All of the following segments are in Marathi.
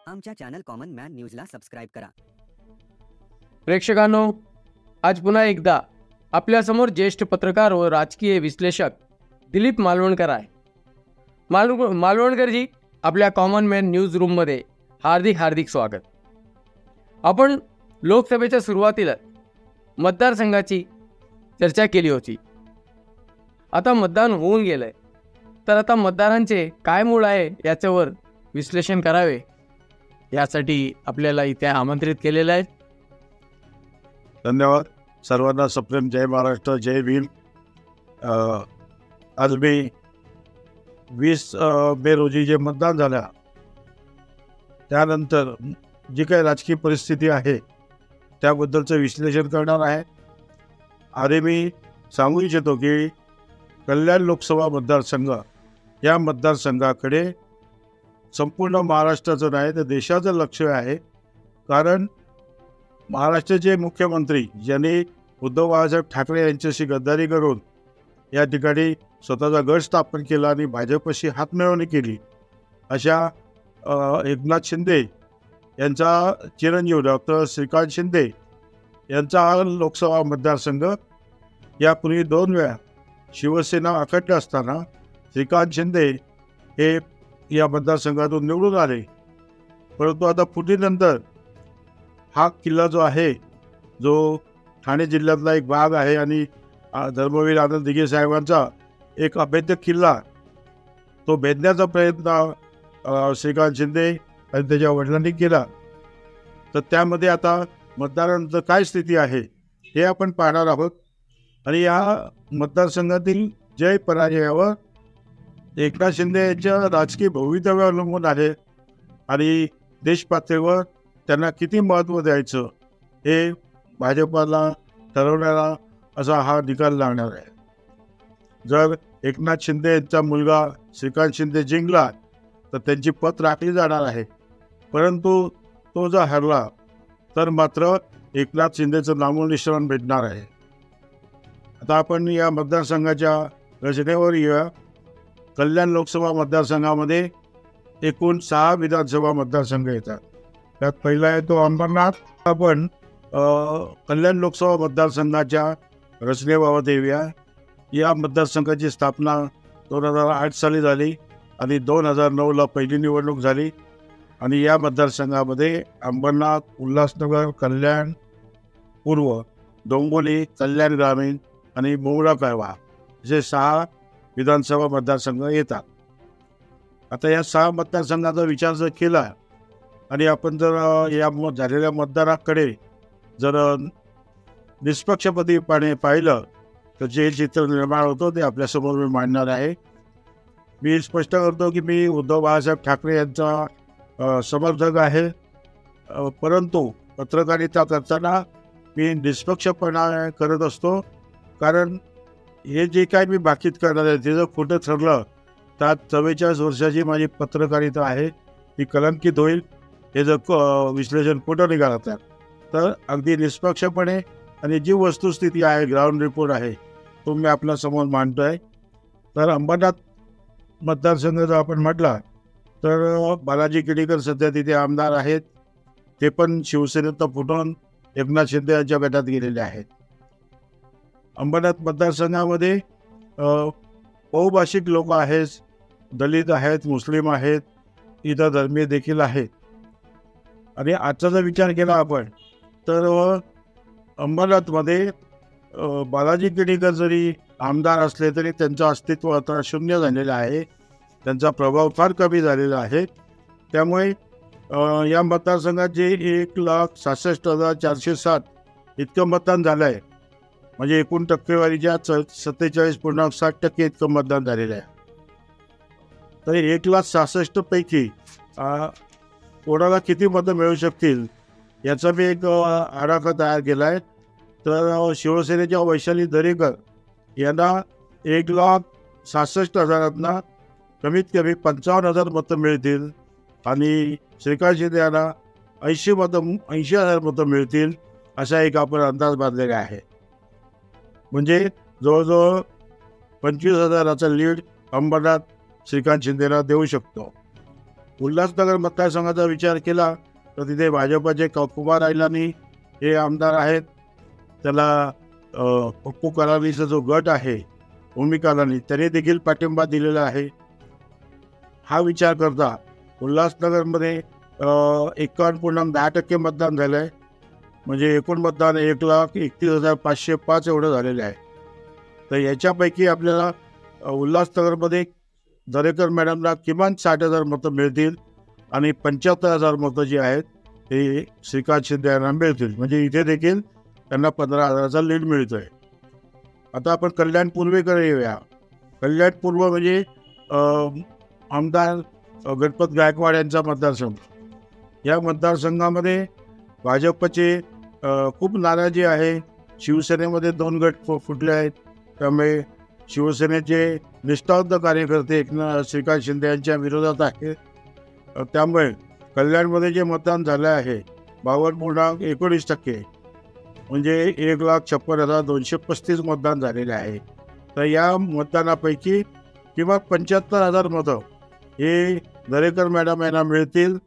आमच्या चॅनल कॉमन मॅन न्यूजला सबस्क्राईब करा। प्रेक्षकांनो, आज पुन्हा एकदा आपल्यासमोर ज्येष्ठ पत्रकार व राजकीय विश्लेषक दिलीप मालवणकर आहे। मालवणकरजी, आपल्या कॉमन मॅन न्यूज रूममध्ये हार्दिक स्वागत। आपण लोकसभेच्या सुरुवातीला मतदारसंघाची चर्चा केली होती। आता मतदान होऊन गेलंय, तर आता मतदारांचे काय मूळ आहे याच्यावर विश्लेषण करावे, यासाठी आपल्याला इथे आमंत्रित केलेलं आहे। धन्यवाद सर्वांना। सप्रेम जय महाराष्ट्र, जय भीम। आज मी 20 मे रोजी जे मतदान झालं त्यानंतर जी काही राजकीय परिस्थिती आहे त्याबद्दलचं विश्लेषण करणार आहे। आणि मी सांगू इच्छितो की कल्याण लोकसभा मतदारसंघ या मतदारसंघाकडे संपूर्ण महाराष्ट्राचं नाही तर देशाचं लक्ष आहे। कारण महाराष्ट्राचे मुख्यमंत्री ज्यांनी उद्धव बाळासाहेब ठाकरे यांच्याशी गद्दारी करून या ठिकाणी स्वतःचा गट स्थापन केला आणि भाजपशी हातमिळवणी केली, अशा एकनाथ शिंदे यांचा चिरंजीव डॉक्टर श्रीकांत शिंदे यांचा हा लोकसभा मतदारसंघ यापूर्वी 2 वेळा शिवसेना अखंड असताना श्रीकांत शिंदे हे या मतदारसंघातून निवडून आले। परंतु आता फुटीनंतर हा किल्ला जो आहे, जो ठाणे जिल्ह्यातला एक भाग आहे आणि धर्मवीर आनंद दिघे साहेबांचा एक अभेद्य किल्ला, तो भेदण्याचा प्रयत्न श्रीकांत शिंदे आणि त्याच्या वडिलांनी केला। तर त्यामध्ये आता मतदारांचं काय स्थिती आहे हे आपण पाहणार आहोत। आणि या मतदारसंघातील जय पराजयावर एकनाथ शिंदे यांच्या राजकीय भवितव्य अवलंबून आहे आणि देश पातळीवर त्यांना किती महत्त्व द्यायचं हे भाजपाला ठरवणारा असा हा निकाल लागणार आहे। जर एकनाथ शिंदे यांचा मुलगा श्रीकांत शिंदे जिंकला तर त्यांची पत राखली जाणार आहे, परंतु तो जर हरला तर मात्र एकनाथ शिंदेचं नामोनिशाण भेटणार आहे। आता आपण या मतदारसंघाच्या रचनेवर येऊया। कल्याण लोकसभा मतदारसंघामध्ये एकूण 6 विधानसभा मतदारसंघ येतात। त्यात पहिला आहे तो अंबरनाथ। आपण कल्याण लोकसभा मतदारसंघाच्या रचनेबाबत येऊया। या मतदारसंघाची स्थापना 2008 साली झाली आणि 2009ला पहिली निवडणूक झाली। आणि या मतदारसंघामध्ये अंबरनाथ, उल्हासनगर, कल्याण पूर्व, डोंबिवली, कल्याण ग्रामीण आणि मोहोळा कळवा असे 6 विधानसभा मतदारसंघ येतात। आता या 6 मतदारसंघाचा विचार जर केला आणि आपण जर या झालेल्या मतदाराकडे जर निष्पक्षपातीपणे पाहिलं तर जे चित्र निर्माण होतं ते आपल्यासमोर मी मांडणार आहे। मी स्पष्ट करतो की मी उद्धव बाळासाहेब ठाकरे यांचा समर्थक आहे, परंतु पत्रकारिता करताना मी निष्पक्षपणा करत असतो। कारण हे जे काय मी बाकीत करणार आहे ते जर खोटं ठरलं तर 44 वर्षाची माझी पत्रकारिता आहे ती कलंकित होईल। हे जर विश्लेषण खोटं निघालं तर अगदी निष्पक्षपणे आणि जी वस्तुस्थिती आहे, ग्राउंड रिपोर्ट आहे, तो मी आपल्यासमोर मांडतो आहे। तर अंबरनाथ मतदारसंघ जर आपण म्हटला तर बालाजी केडीकर सध्या तिथे आमदार आहेत, ते पण शिवसेनेत फुटून एकनाथ शिंदे यांच्या गटात गेलेले आहेत। अंबरनाथ मतदारसंघामध्ये बहुभाषिक लोक आहेत, दलित आहेत, मुस्लिम आहेत, इतर धर्मीय देखील आहेत। आणि आजचा जर विचार केला आपण तर अंबरनाथमध्ये बालाजी केडीकर जरी आमदार असले तरी त्यांचं अस्तित्व आता शून्य झालेलं आहे, त्यांचा प्रभाव फार कमी झालेला आहे। त्यामुळे या मतदारसंघात जे 1,66,407 इतकं मतदान झालं आहे, म्हणजे एकूण टक्केवारीच्या 47.7% इतकं मतदान झालेलं आहे। तर 1,66,000 पैकी कोणाला किती मतं मिळू शकतील याचा मी एक आराखडा तयार केला आहे। तर शिवसेनेच्या वैशाली दरेकर यांना 1,66,000 कमीत कमी 55,000 मतं मिळतील आणि श्रीकांत शिंदे यांना 80,000 मतं मिळतील, असा एक आपण अंदाज बांधलेला आहे। म्हणजे जवळजवळ 25,000चा लीड अंबरनाथ श्रीकांत शिंदेला देऊ शकतो। उल्हासनगर मतदारसंघाचा विचार केला तर तिथे भाजपचे कुमार आयलानी हे आमदार आहेत. त्याला पप्पू कलानीचा जो गट आहे भूमी कलानी त्याने देखील पाठिंबा दिलेला आहे. हा विचार करता उल्हासनगरमध्ये 51.10% मतदान झालं आहे. म्हणजे एकूण मतदान 1,31,505 एवढं झालेलं आहे. तर याच्यापैकी आपल्याला उल्हासनगरमध्ये दरेकर मॅडमला किमान 60,000 मतं मिळतील आणि 75,000 मतं जी आहेत ते श्रीकांत शिंदे यांना मिळतील. म्हणजे इथे देखील त्यांना 15,000चा लीड मिळतो आहे. आता आपण कल्याण पूर्वेकडे येऊया. कल्याण पूर्व म्हणजे आमदार गणपत गायकवाड यांचा मतदारसंघ. या मतदारसंघामध्ये भाजपचे खूप नाराजी आहे. शिवसेनेमध्ये 2 गट फुटले आहेत. त्यामुळे शिवसेनेचे निष्ठावंत कार्यकर्ते श्रीकांत शिंदे यांच्या विरोधात आहेत. त्यामुळे कल्याणमध्ये जे मतदान झालं आहे 52.19% म्हणजे 1,56,235 मतदान झालेले आहे. तर या मतदानापैकी किंवा 75,000 मतं हे दरेकर मॅडम यांना मिळतील.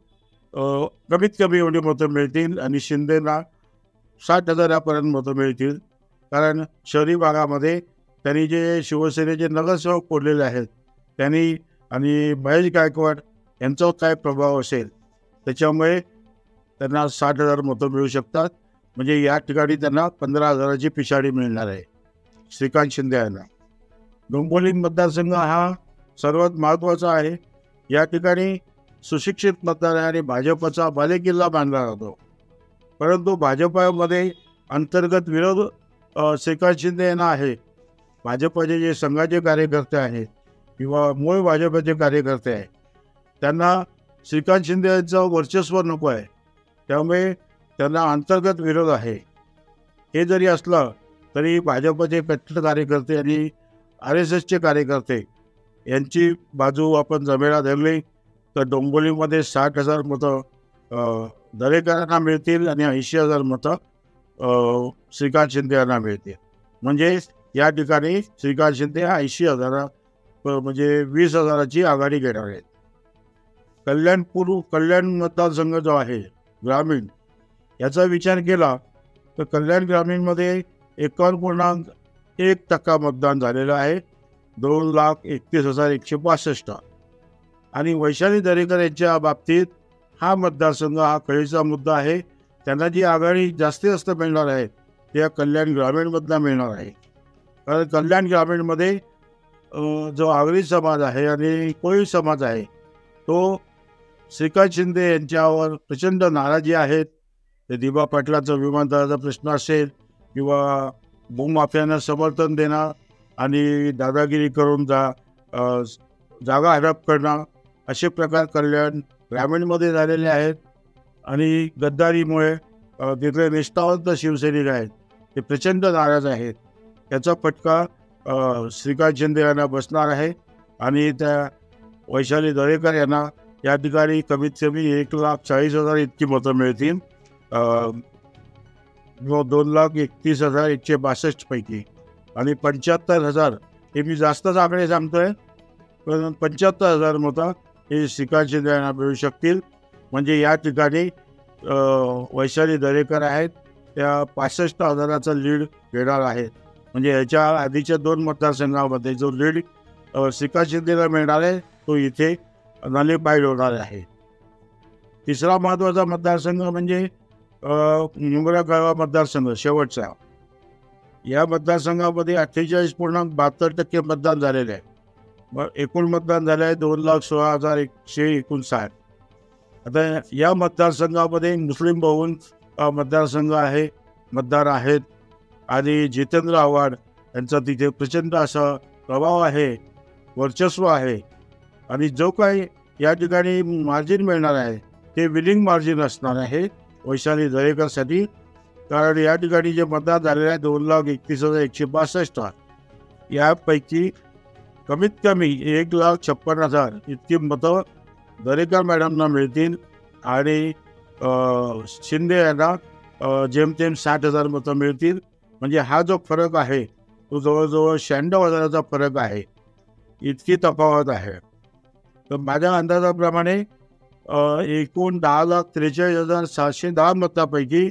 कमीत कमी एवढी मतं मिळतील आणि शिंदेना 60,000पर्यंत मतं मिळतील. कारण शहरी भागामध्ये त्यांनी जे शिवसेनेचे नगरसेवक फोडलेले आहेत त्यांनी आणि महेश गायकवाड यांचा काय प्रभाव असेल त्याच्यामुळे त्यांना 60,000 मतं मिळू शकतात. म्हणजे या ठिकाणी त्यांना 15,000ची पिछाडी मिळणार आहे श्रीकांत शिंदे यांना. डोंबिवली मतदारसंघ हा सर्वात महत्त्वाचा आहे. या ठिकाणी सुशिक्षित मतदार आहे आणि भाजपचा बालेकिल्ला बांधला जातो. परंतु भाजपमध्ये अंतर्गत विरोध श्रीकांत शिंदे यांना आहे. भाजपचे जे संघाचे कार्यकर्ते आहेत किंवा मूळ भाजपचे कार्यकर्ते आहेत त्यांना श्रीकांत शिंदे यांचं वर्चस्व नको आहे. त्यामुळे त्यांना अंतर्गत विरोध आहे. हे जरी असलं तरी भाजपचे कट्टर कार्यकर्ते आणि RSSचे कार्यकर्ते यांची बाजू आपण जमेला धरली तर डोंबिवलीमध्ये 60,000 मतं दरेकरांना मिळतील आणि 80,000 मतं श्रीकांत शिंदे यांना मिळतील. म्हणजे या ठिकाणी श्रीकांत शिंदे 80,000 म्हणजे 20,000ची आघाडी घेणार आहेत. कल्याण मतदारसंघ जो आहे ग्रामीण याचा विचार केला तर कल्याण ग्रामीणमध्ये 51.1% मतदान झालेलं आहे. 2,31,165 आणि वैशाली दरेकर यांच्या बाबतीत हा मतदारसंघ हा कळीचा मुद्दा आहे. त्यांना जी आघाडी जास्त मिळणार आहे त्या कल्याण ग्रामीणमधला मिळणार आहे. कारण कल्याण ग्रामीणमध्ये जो आगरी समाज आहे आणि कोळी समाज आहे तो श्रीकांत शिंदे यांच्यावर प्रचंड नाराजी आहेत. ते दिबा पाटलाचा विमानतळाचा प्रश्न असेल किंवा भूमाफियांना समर्थन देणं आणि दादागिरी करून जागा हडप करणं असे प्रकार कल्याण ग्रामीणमध्ये झालेले आहेत. आणि गद्दारीमुळे तिथले निष्ठावंत शिवसैनिक आहेत ते प्रचंड नाराज आहेत. त्याचा फटका श्रीकांत शिंदे यांना बसणार आहे आणि त्या वैशाली दरेकर यांना या ठिकाणी कमीत कमी 1,40,000 इतकी मतं मिळतील. 2,31,162 पैकी आणि 75,000 हे मी जास्तच आकडे सांगतोय पण 75,000 मतं हे श्रीकांत शिंदे यांना मिळू शकतील. म्हणजे या ठिकाणी वैशाली दरेकर आहेत त्या 65,000चा लीड घेणार आहेत. म्हणजे याच्या आधीच्या 2 मतदारसंघामध्ये जो लीड श्रीकांत शिंदेला मिळणार आहे तो इथे नलिफाईड होणार आहे. तिसरा महत्त्वाचा मतदारसंघ म्हणजे मुंब्रा कळवा मतदारसंघ शेवटचा. या मतदारसंघामध्ये 48.72% मतदान झालेलं आहे. एकूण मतदान झालं आहे 2,16,159. आता या मतदारसंघामध्ये मुस्लिम बहुल मतदार आहेत आणि जितेंद्र आव्हाड यांचा तिथे प्रचंड असा प्रभाव आहे, वर्चस्व आहे. आणि जो काही या ठिकाणी मार्जिन मिळणार आहे ते विलिंग मार्जिन असणार आहे वैशाली दरेकरसाठी. कारण या ठिकाणी जे मतदान झालेलं आहे 2,31,162 यापैकी कमीत कमी 1,56,000 इतकी मतं दरेकर मॅडमना मिळतील आणि शिंदे यांना जेमतेम 60,000 मतं मिळतील. म्हणजे हा जो फरक आहे तो जवळजवळ 96,000चा फरक आहे. इतकी तफावत आहे. तर माझ्या अंदाजाप्रमाणे एकूण 10,43,710 मतापैकी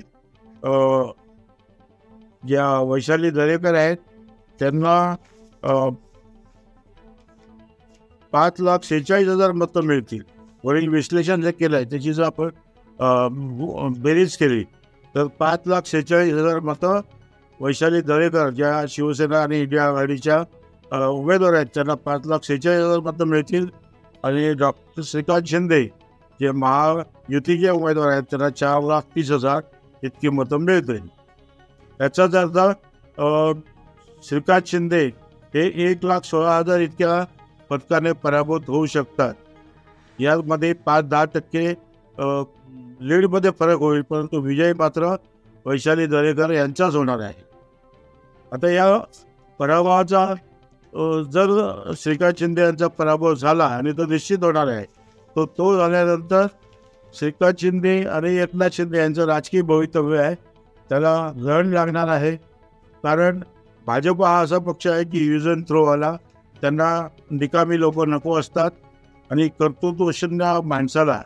ज्या वैशाली दरेकर आहेत त्यांना 5,46,000 मतं मिळतील. वरील विश्लेषण जे केलं आहे त्याची जर आपण बेरीज केली तर 5,46,000 मतं वैशाली दरेकर ज्या शिवसेना आणि इंडिया आघाडीच्या उमेदवार आहेत त्यांना 5,46,000 मतं मिळतील. आणि डॉक्टर श्रीकांत शिंदे जे महायुतीचे उमेदवार आहेत त्यांना 4,30,000 इतकी मतं मिळतील. याचाच अर्थ श्रीकांत शिंदे हे 1,16,000 इतक्या फरकाने पराभूत होऊ शकतात. यामध्ये 5-10% लीडमध्ये फरक होईल, परंतु विजय मात्र वैशाली दरेकर यांचाच होणार आहे. आता या पराभवाचा जर श्रीकांत शिंदे यांचा पराभव झाला आणि तो निश्चित होणार आहे, तो झाल्यानंतर श्रीकांत शिंदे आणि एकनाथ शिंदे यांचं राजकीय भवितव्य आहे त्याला रण लागणार आहे. कारण भाजप हा असा पक्ष आहे की यूज अँड थ्रोवाला, त्यांना निकामी लोक नको असतात आणि कर्तृत्वशून्य माणसाला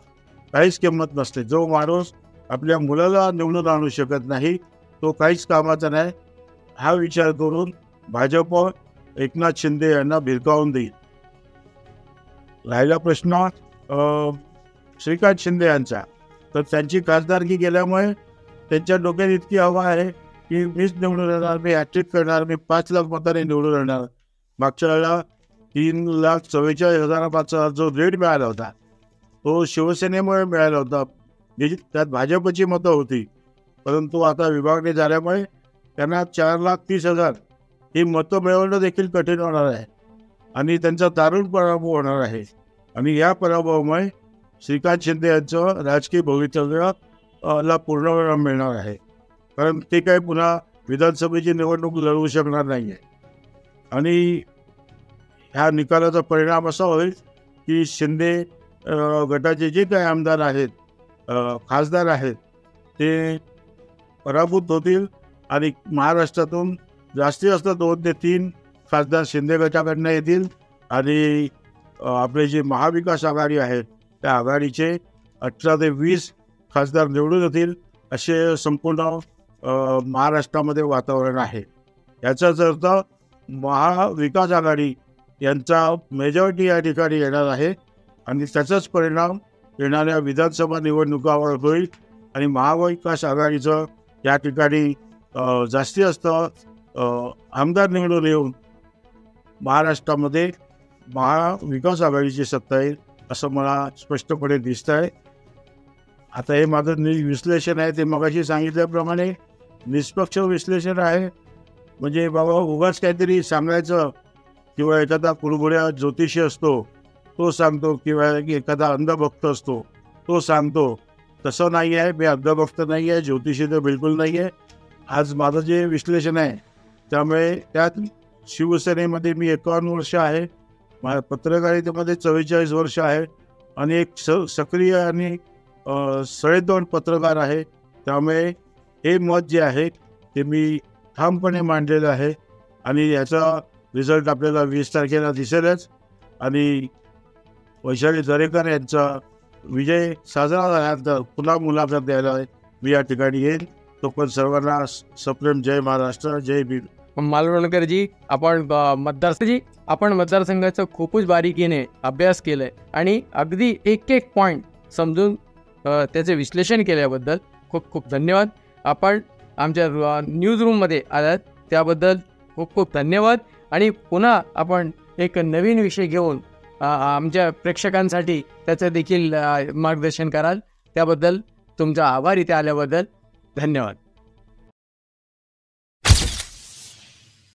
काहीच किंमत नसते. जो माणूस आपल्या मुलाला निवडून आणू शकत नाही तो काहीच कामाचा नाही, हा विचार करून भाजप एकनाथ शिंदे यांना भिरकावून देईल. राहिला प्रश्न श्रीकांत शिंदे यांचा, तर त्यांची खासदारकी गेल्यामुळे त्यांच्या डोक्यात इतकी हवा आहे की मीच निवडून येणार, मी हॅट्रिक करणार, मी 5 लाख मतांनी निवडून येणार. मागच्या वेळेला 3,44,000 जो रेट मिळाला होता तो शिवसेनेमुळे मिळाला होता, त्यात भाजपची मतं होती. परंतु आता विभागणी झाल्यामुळे त्यांना 4,30,000 ही मतं मिळवणं देखील कठीण होणार आहे आणि त्यांचा दारुण पराभव होणार आहे. आणि या पराभवामुळे श्रीकांत शिंदे यांचं राजकीय भवितव्याला पूर्णविराम मिळणार आहे. कारण ते काही पुन्हा विधानसभेची निवडणूक लढवू शकणार नाही आहे. आणि ह्या निकालाचा परिणाम असा होईल की शिंदे गटाचे जे काही आमदार आहेत, खासदार आहेत, ते पराभूत होतील आणि महाराष्ट्रातून जास्तीत जास्त 2 ते 3 खासदार शिंदे गटाकडनं येतील आणि आपले जे महाविकास आघाडी आहेत त्या आघाडीचे 18 ते 20 खासदार निवडून येतील असे संपूर्ण महाराष्ट्रामध्ये वातावरण आहे. याचाच अर्थ महाविकास आघाडी यांचा मेजॉरिटी या ठिकाणी येणार आहे आणि त्याचाच परिणाम येणाऱ्या विधानसभा निवडणुकावर होईल आणि महाविकास आघाडीचं या ठिकाणी जास्तीत जास्त आमदार निवडून येऊन महाराष्ट्रामध्ये महाविकास आघाडीची सत्ता येईल असं मला स्पष्टपणे दिसतं आहे. आता हे माझं विश्लेषण आहे ते मगाशी सांगितल्याप्रमाणे निष्पक्ष विश्लेषण आहे. म्हणजे बाबा उगाच काहीतरी सांगायचं किंवा एखादा कुरघोड्या ज्योतिषी असतो तो सांगतो किंवा एखादा अंधभक्त असतो तो सांगतो, तसं नाही आहे. मी अंधभक्त नाही आहे, ज्योतिषी तर बिलकुल नाही आहे. आज माझं जे विश्लेषण आहे त्यामुळे त्यात शिवसेनेमध्ये मी 51 वर्ष आहे, पत्रकारितेमध्ये 44 वर्ष आहे आणि एक सक्रिय आणि सडेतोड पत्रकार आहे. त्यामुळे हे मत जे आहे ते मी ठामपणे मांडलेलं आहे आणि याचा रिझल्ट आपल्याला 20 तारखेला दिसेलच. आणि वैशाली दरेकर यांचा विजय साजरा झाल्यानंतर पुन्हा मुलाखत द्यायला मी या ठिकाणी येईल. तो पण सर्वांना सप्रेम जय महाराष्ट्र, जय भीम. मालवणकरजी, आपण मतदारसंघाचा खूपच बारीकीने अभ्यास केलाय आणि अगदी एक पॉईंट समजून त्याचे विश्लेषण केल्याबद्दल खूप खूप धन्यवाद. आपण आमच्या न्यूज रूममध्ये आलात त्याबद्दल खूप खूप धन्यवाद. आणि पुन्हा आपण एक नवीन विषय घेऊन आमच्या प्रेक्षकांसाठी त्याचं देखील मार्गदर्शन कराल, त्याबद्दल तुमचा आभार. इथे आल्याबद्दल धन्यवाद.